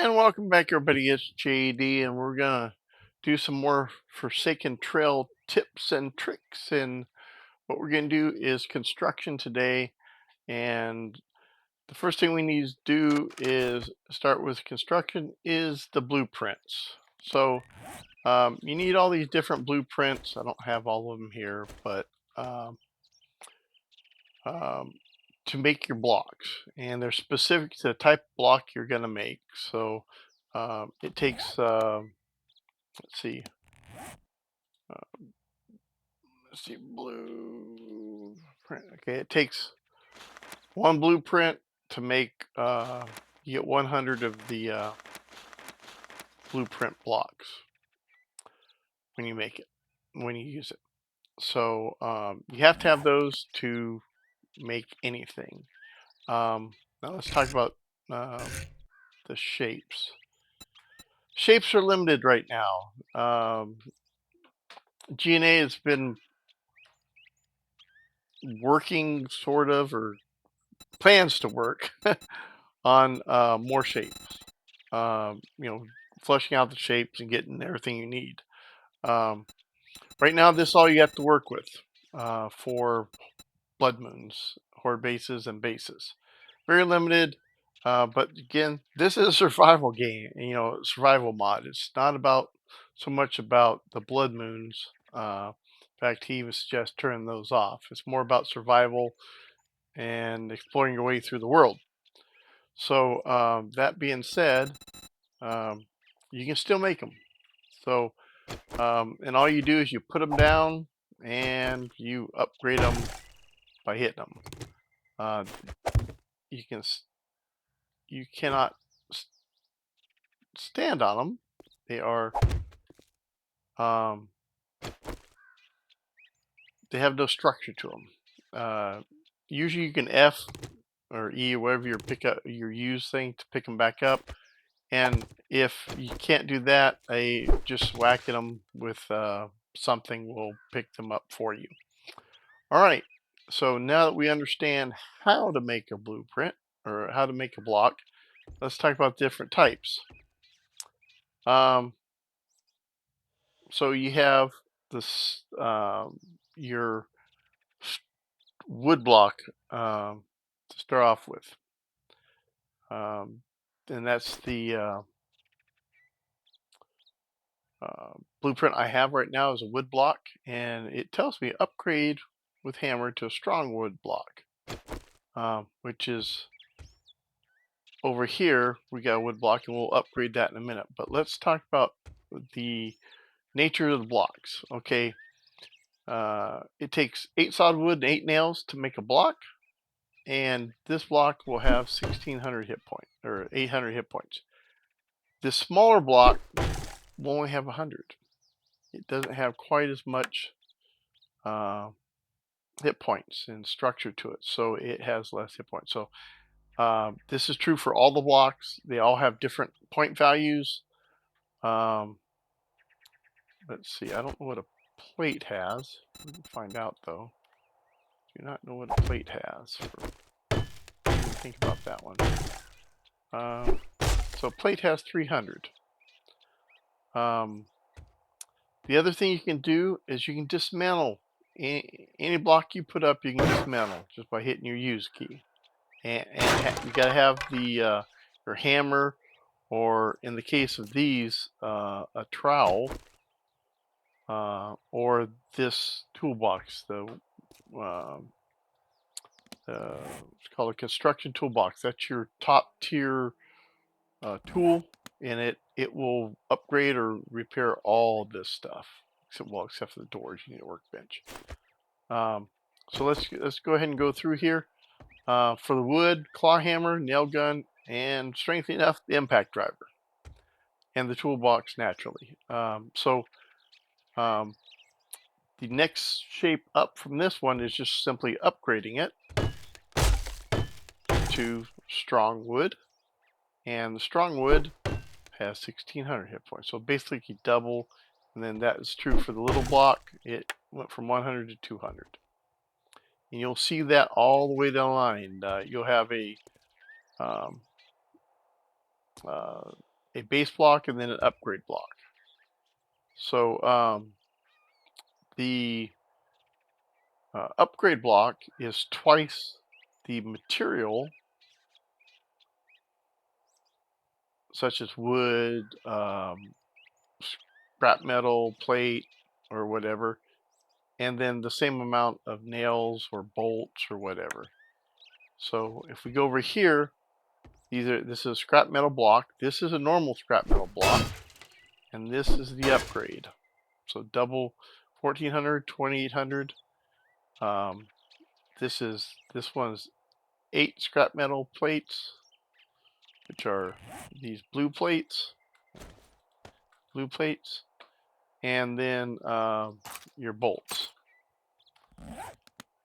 And welcome back, everybody. It's JD, and we're gonna do some more Forsaken Trail tips and tricks. And what we're gonna do is construction today. And the first thing we need to do is start with construction is the blueprints. So you need all these different blueprints. I don't have all of them here, but um, um, to make your blocks, and they're specific to the type of block you're gonna make. So it takes let's see. Let's see, blueprint. Okay, it takes one blueprint to make. You get 100 of the blueprint blocks when you make it, when you use it. So you have to have those to make anything. Now let's talk about the shapes. Shapes are limited right now. GNA has been working sort of, or plans to work on more shapes. Flushing out the shapes and getting everything you need. Right now, this is all you have to work with for blood moons, horde bases, and bases. Very limited, but again, this is a survival game. Survival mod. It's not about so much about the blood moons. In fact, he even suggests turning those off. It's more about survival and exploring your way through the world. So that being said, you can still make them. So and all you do is you put them down and you upgrade them by hitting them. You cannot stand on them. They are they have no structure to them. Usually you can F or E or whatever your use thing to pick them back up. And if you can't do that, just whacking them with something will pick them up for you. All right, so now that we understand how to make a blueprint or how to make a block, let's talk about different types. So you have this your wood block to start off with, and that's the blueprint I have right now is a wood block, and it tells me upgrade with hammer to a strong wood block, which is over here. We got a wood block, and we'll upgrade that in a minute. But let's talk about the nature of the blocks. Okay, it takes 8 solid wood and 8 nails to make a block, and this block will have 1600 hit points or 800 hit points. This smaller block will only have 100. It doesn't have quite as much hit points and structure to it, so it has less hit points. So this is true for all the blocks. They all have different point values. Let's see, I don't know what a plate has. We can find out though. Do not know what a plate has. Think about that one. So plate has 300. The other thing you can do is you can dismantle any block you put up. You can dismantle just by hitting your use key, and you got to have the your hammer, or in the case of these, a trowel, or this toolbox. It's called a construction toolbox. That's your top tier tool, and it will upgrade or repair all this stuff, except for the doors. You need a workbench. So let's go ahead and go through here. For the wood, claw hammer, nail gun, and strength enough, the impact driver, and the toolbox naturally. The next shape up from this one is just simply upgrading it to strong wood, and the strong wood has 1600 hit points. So basically double, and then that is true for the little block. It went from 100 to 200. And you'll see that all the way down the line. You'll have a a base block and then an upgrade block. So the upgrade block is twice the material, such as wood, scrap metal, plate, or whatever, and then the same amount of nails or bolts or whatever. So if we go over here, this is a scrap metal block, this is a normal scrap metal block, and this is the upgrade. So double 1400, 2800. This one's 8 scrap metal plates, which are these blue plates, and then your bolts.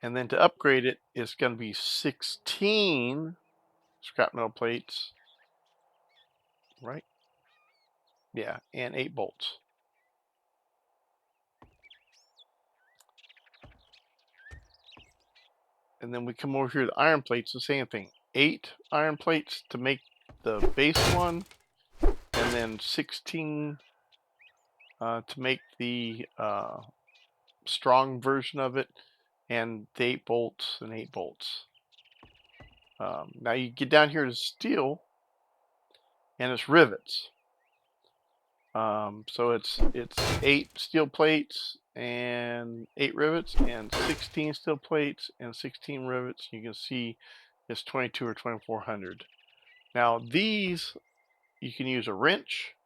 And then to upgrade it, it's going to be 16 scrap metal plates, right? Yeah, and 8 bolts. And then we come over here to iron plates, the same thing. 8 iron plates to make the base one, and then 16 to make the strong version of it, and the 8 bolts and 8 bolts. Now you get down here to steel, and it's rivets. So it's 8 steel plates and 8 rivets, and 16 steel plates and 16 rivets. You can see it's 22 or 2400. Now these, you can use a wrench,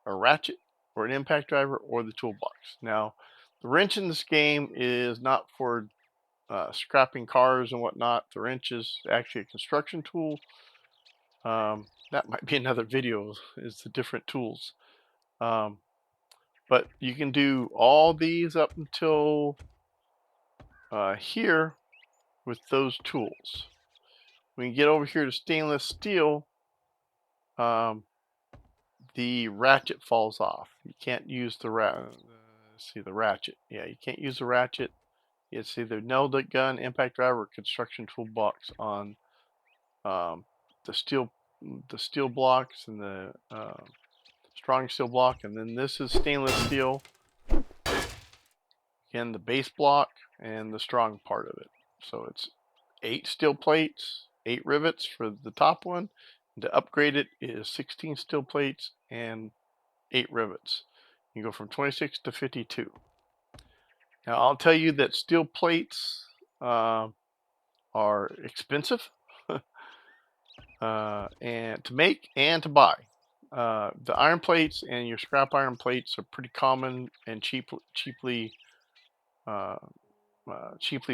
a ratchet, or an impact driver, or the toolbox. Now the wrench in this game is not for scrapping cars and whatnot. The wrench is actually a construction tool. That might be another video, is the different tools. But you can do all these up until here with those tools. When you get over here to stainless steel, the ratchet falls off. You can't use the ratchet. Yeah, you can't use the ratchet. It's either nail gun, impact driver, or construction toolbox on the steel blocks and the strong steel block. And then this is stainless steel. Again, the base block and the strong part of it. So it's 8 steel plates, 8 rivets for the top one. And to upgrade it is 16 steel plates and 8 rivets. You go from 26 to 52. Now I'll tell you that steel plates are expensive and to make and to buy. The iron plates and your scrap iron plates are pretty common and cheaply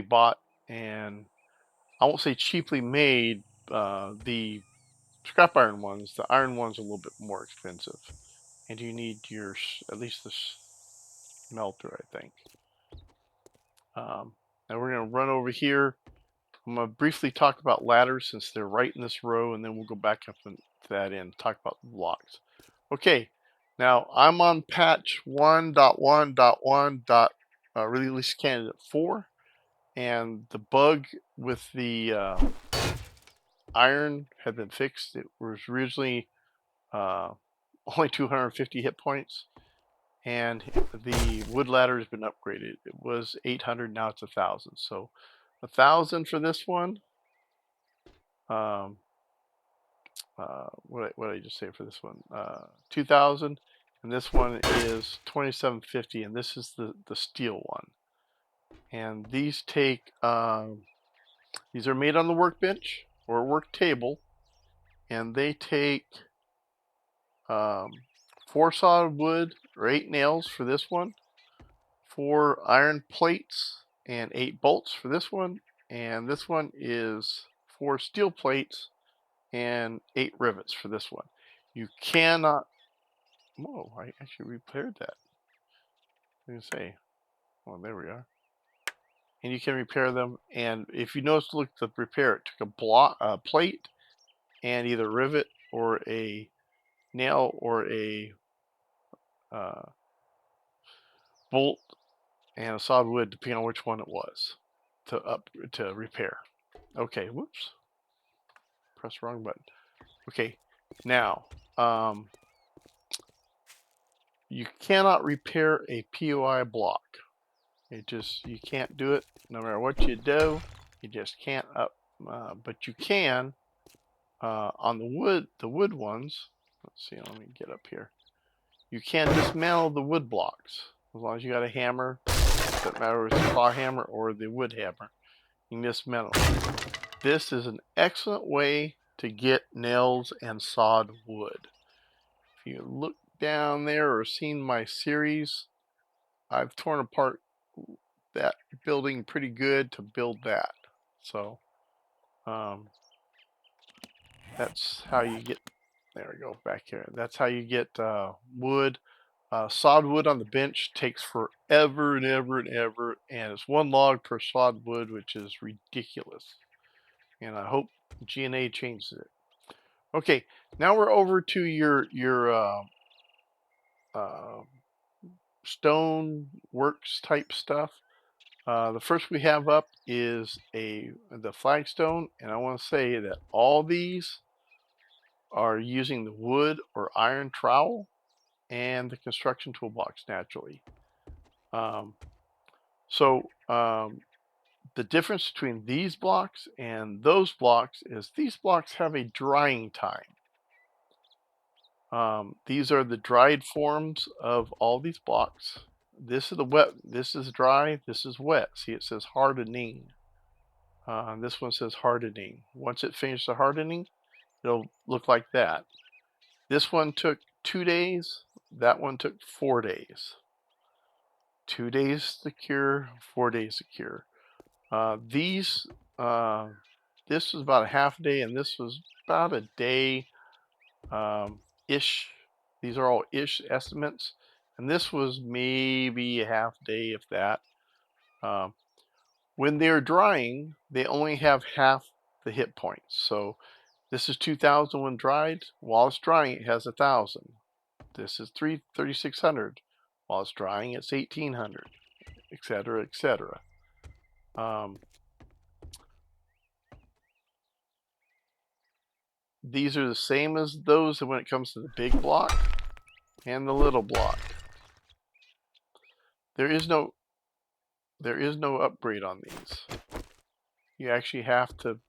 bought, and I won't say cheaply made. The scrap iron ones, the iron ones, are a little bit more expensive, and you need your at least the smelter, I think. Now we're going to run over here. I'm going to briefly talk about ladders since they're right in this row, and then we'll go back up to that end, talk about the blocks. Okay, now I'm on patch 1.1.1. Release candidate 4, and the bug with the iron had been fixed. It was originally only 250 hit points, and the wood ladder has been upgraded. It was 800, now it's 1,000. So 1,000 for this one. What did I just say for this one? 2,000, and this one is 2,750, and this is the steel one. And these take these are made on the workbench or work table, and they take 4 solid wood or 8 nails for this one, 4 iron plates and 8 bolts for this one, and this one is 4 steel plates and 8 rivets for this one. You cannot. Whoa! I actually repaired that. I was gonna say. Oh, there we are. And you can repair them. And if you notice, look, the repair, it took a plate and either rivet or a nail or a bolt and a solid wood, depending on which one it was, to repair. Okay, whoops, press the wrong button. Okay, now you cannot repair a POI block. You can't do it no matter what you do. You just can't but you can on the wood ones. Let's see, let me get up here. You can dismantle the wood blocks as long as you got a hammer. Doesn't matter if it's a claw hammer or the wood hammer. You can dismantle. This is an excellent way to get nails and sawed wood. If you look down there or seen my series, I've torn apart that building pretty good to build that. So that's how you get, there we go, back here. That's how you get wood. Sawed wood on the bench takes forever and ever and ever, and it's 1 log per sawed wood, which is ridiculous. And I hope GNA changes it. Okay, now we're over to your stone works type stuff. The first we have up is the flagstone, and I want to say that all these are using the wood or iron trowel and the construction toolbox naturally. The difference between these blocks and those blocks is these blocks have a drying time. These are the dried forms of all these blocks. This is the wet, this is dry, this is wet. See, it says hardening. This one says hardening. Once it finishes the hardening, it'll look like that. This one took 2 days. That one took 4 days. 2 days to cure, 4 days to cure. This was about a half day, and this was about a day ish. These are all ish estimates, and this was maybe a half day, if that. When they're drying, they only have half the hit points. So this is 2,000 when dried. While it's drying, it has 1,000. This is 3,600. While it's drying, it's 1,800, etc., etc. These are the same as those when it comes to the big block and the little block. There is no upgrade on these. You actually have to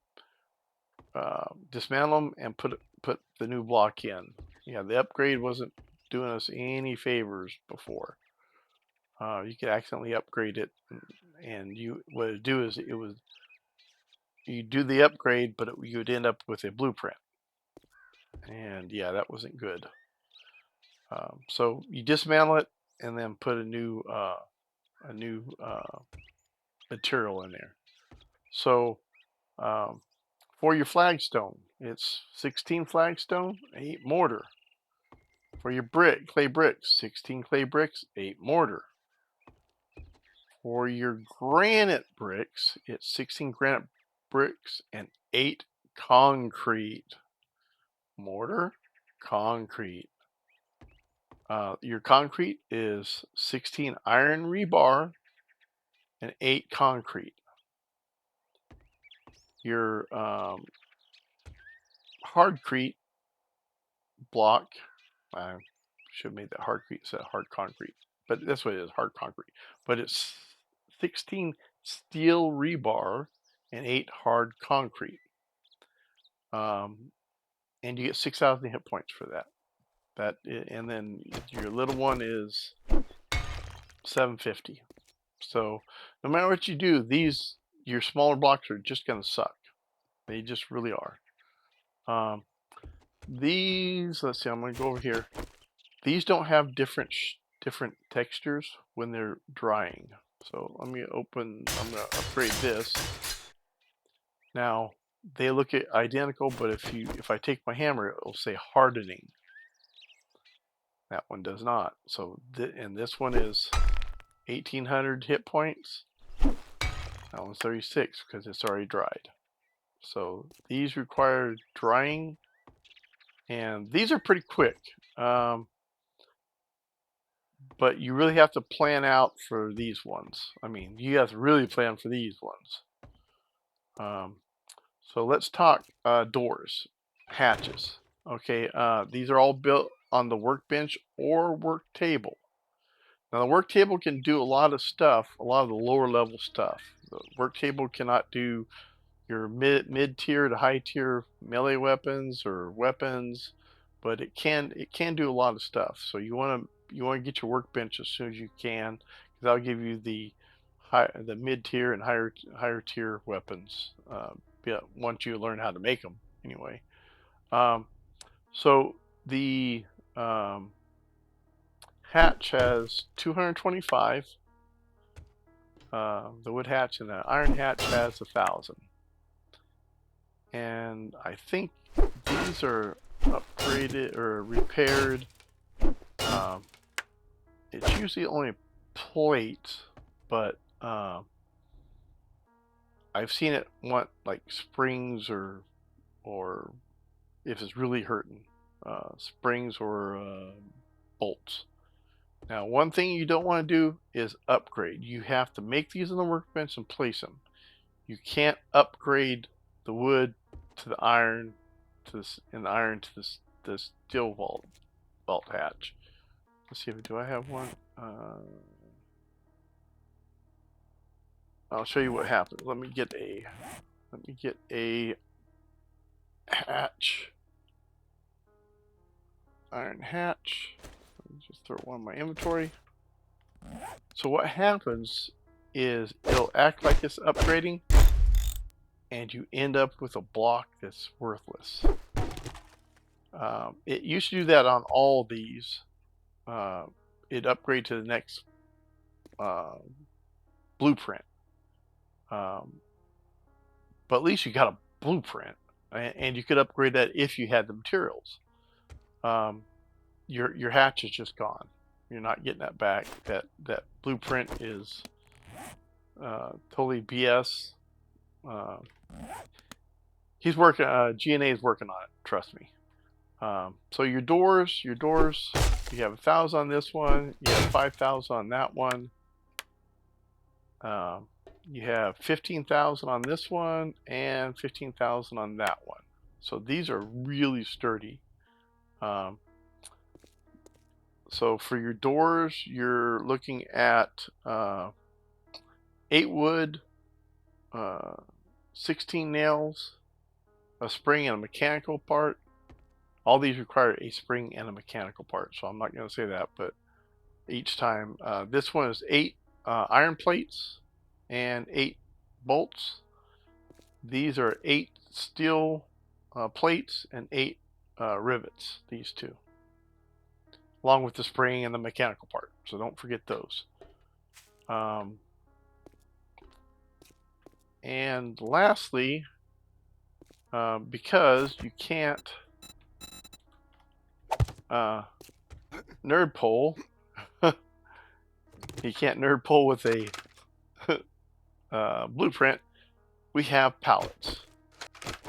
dismantle them and put the new block in. Yeah, the upgrade wasn't doing us any favors before. You could accidentally upgrade it, and what it would do is you do the upgrade, but you would end up with a blueprint, and yeah, that wasn't good. So you dismantle it and then put a new material in there. So for your flagstone, it's 16 flagstone, 8 mortar. For your clay bricks, 16 clay bricks, 8 mortar. For your granite bricks, it's 16 granite bricks and 8 concrete. Mortar, concrete. Your concrete is 16 iron rebar and 8 concrete. Your hardcrete block, I should have made that hardcrete instead of hard concrete, but that's what it is, hard concrete. But it's 16 steel rebar and 8 hard concrete. And you get 6,000 hit points for that. And then your little one is 750. So no matter what you do, your smaller blocks are just gonna suck. They just really are. Let's see, I'm gonna go over here. These don't have different textures when they're drying. So I'm gonna upgrade this. Now they look identical, but if I take my hammer, it'll say hardening. That one does not. So and this one is 1,800 hit points. That one's 36 because it's already dried. So these require drying, and these are pretty quick. But you really have to plan out for these ones. I mean, you have to really plan for these ones. So let's talk doors, hatches. Okay, these are all built on the workbench or work table. Now the work table can do a lot of stuff, a lot of the lower level stuff. The work table cannot do your mid tier to high tier melee weapons or weapons, but it can do a lot of stuff. So you want to get your workbench as soon as you can, because that'll give you the mid tier and higher tier weapons. Yeah, once you learn how to make them anyway. Um, so the hatch has 225. The wood hatch, and the iron hatch has 1,000. And I think these are upgraded or repaired. Um, it's usually only plates, but I've seen it want like springs or if it's really hurting, springs or bolts. Now, one thing you don't want to do is upgrade. You have to make these on the workbench and place them. You can't upgrade the wood to the iron to this, and the iron to the steel vault hatch. Let's see if do I have one. I'll show you what happens. Let me get a hatch, iron hatch. Let me just throw one in my inventory. So what happens is it'll act like it's upgrading, and you end up with a block that's worthless. It used to do that on all these. It upgrade to the next blueprint. But at least you got a blueprint, and you could upgrade that if you had the materials. Your hatch is just gone. You're not getting that back. That blueprint is totally BS. He's working. GNA is working on it. Trust me. So your doors. You have 1,000 on this one. You have 5,000 on that one. You have 15,000 on this one and 15,000 on that one. So these are really sturdy. So for your doors, you're looking at 8 wood, 16 nails, a spring and a mechanical part. All these require a spring and a mechanical part, so I'm not going to say that, but each time. This one is 8 iron plates and 8 bolts. These are 8 steel plates and 8 rivets, these two, along with the spring and the mechanical part, so don't forget those. And lastly, because you can't nerd pole, you can't nerd pole with a blueprint, we have pallets.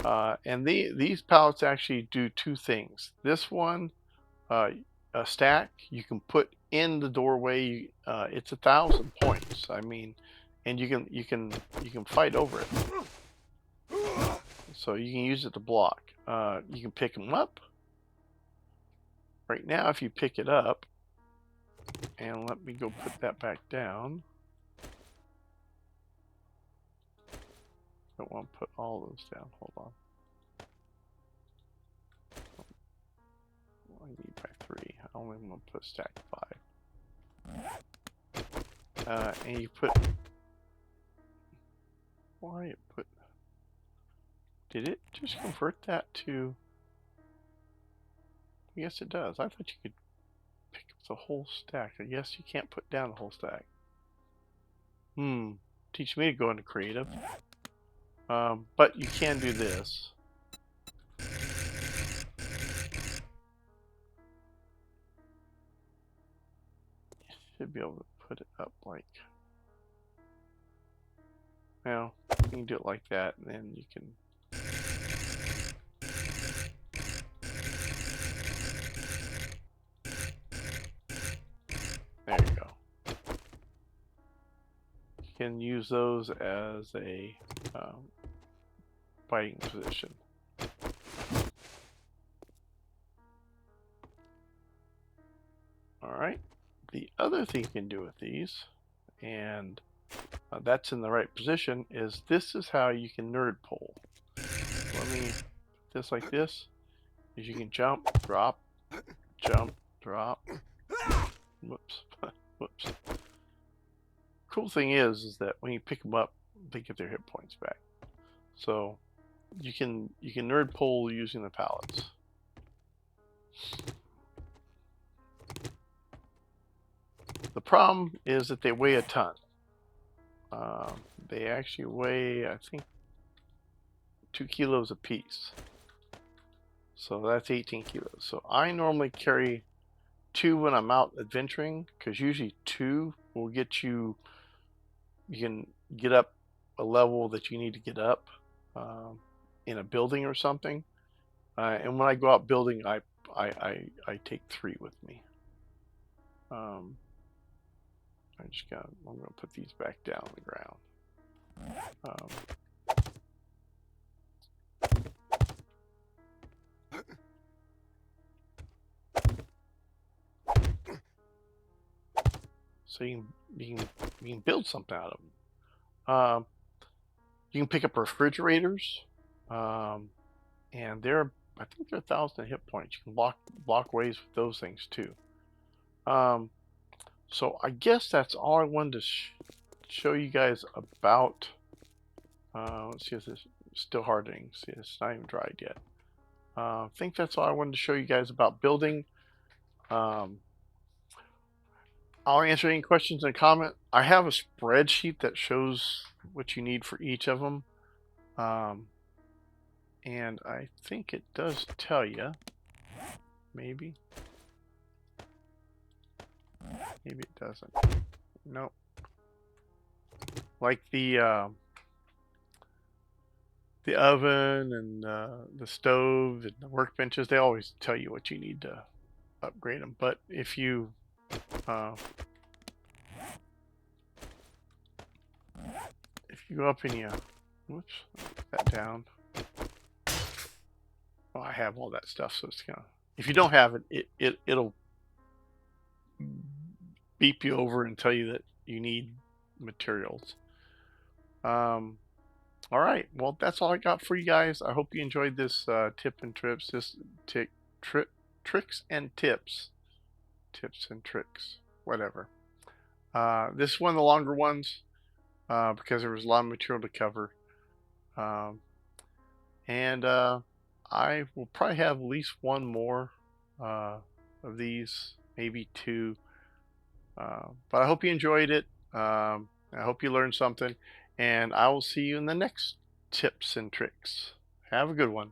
And these pallets actually do 2 things. This one, a stack you can put in the doorway. It's 1,000 points. I mean, and you can fight over it. So you can use it to block. You can pick them up. Right now, if you pick it up, and let me go put that back down. I don't want to put all those down. Hold on. I need by 3. I only want to put stack 5. And you put. Why it put? Did it just convert that to? I guess it does. I thought you could pick up the whole stack. I guess you can't put down the whole stack. Teach me to go into creative. But you can do this. You should be able to put it up like. Well, you can do it like that, and then you can. There you go. You can use those as a fighting position. right, the other thing you can do with these, and that's in the right position, is this is how you can nerd pull. Let me put this like this, is you can jump, drop, whoops, whoops. Cool thing is that when you pick them up, they get their hit points back. So you can nerd pull using the pallets. The problem is that they weigh a ton. They actually weigh, I think, 2 kilos a piece. So that's 18 kilos. So I normally carry 2 when I'm out adventuring, because usually 2 will get you, you can get up a level that you need to get up in a building or something. And when I go out building, I take 3 with me. I'm gonna put these back down on the ground. So you can build something out of them. You can pick up refrigerators, and I think they're 1,000 hit points. You can block ways with those things too. So I guess that's all I wanted to show you guys about. Let's see if this is still hardening. See, it's not even dried yet. I think that's all I wanted to show you guys about building. I'll answer any questions in a comment. I have a spreadsheet that shows what you need for each of them. And I think it does tell you. Maybe. Maybe it doesn't. Nope. Like the oven and the stove and the workbenches, they always tell you what you need to upgrade them. But if you go up and you, whoops, put that down. Oh, I have all that stuff, so it's gonna. If you don't have it, it'll beep you over and tell you that you need materials. All right, well, that's all I got for you guys. I hope you enjoyed this tricks and tricks, whatever. This is one of the longer ones because there was a lot of material to cover. And I will probably have at least one more of these, maybe 2. But I hope you enjoyed it. I hope you learned something. And I will see you in the next tips and tricks. Have a good one.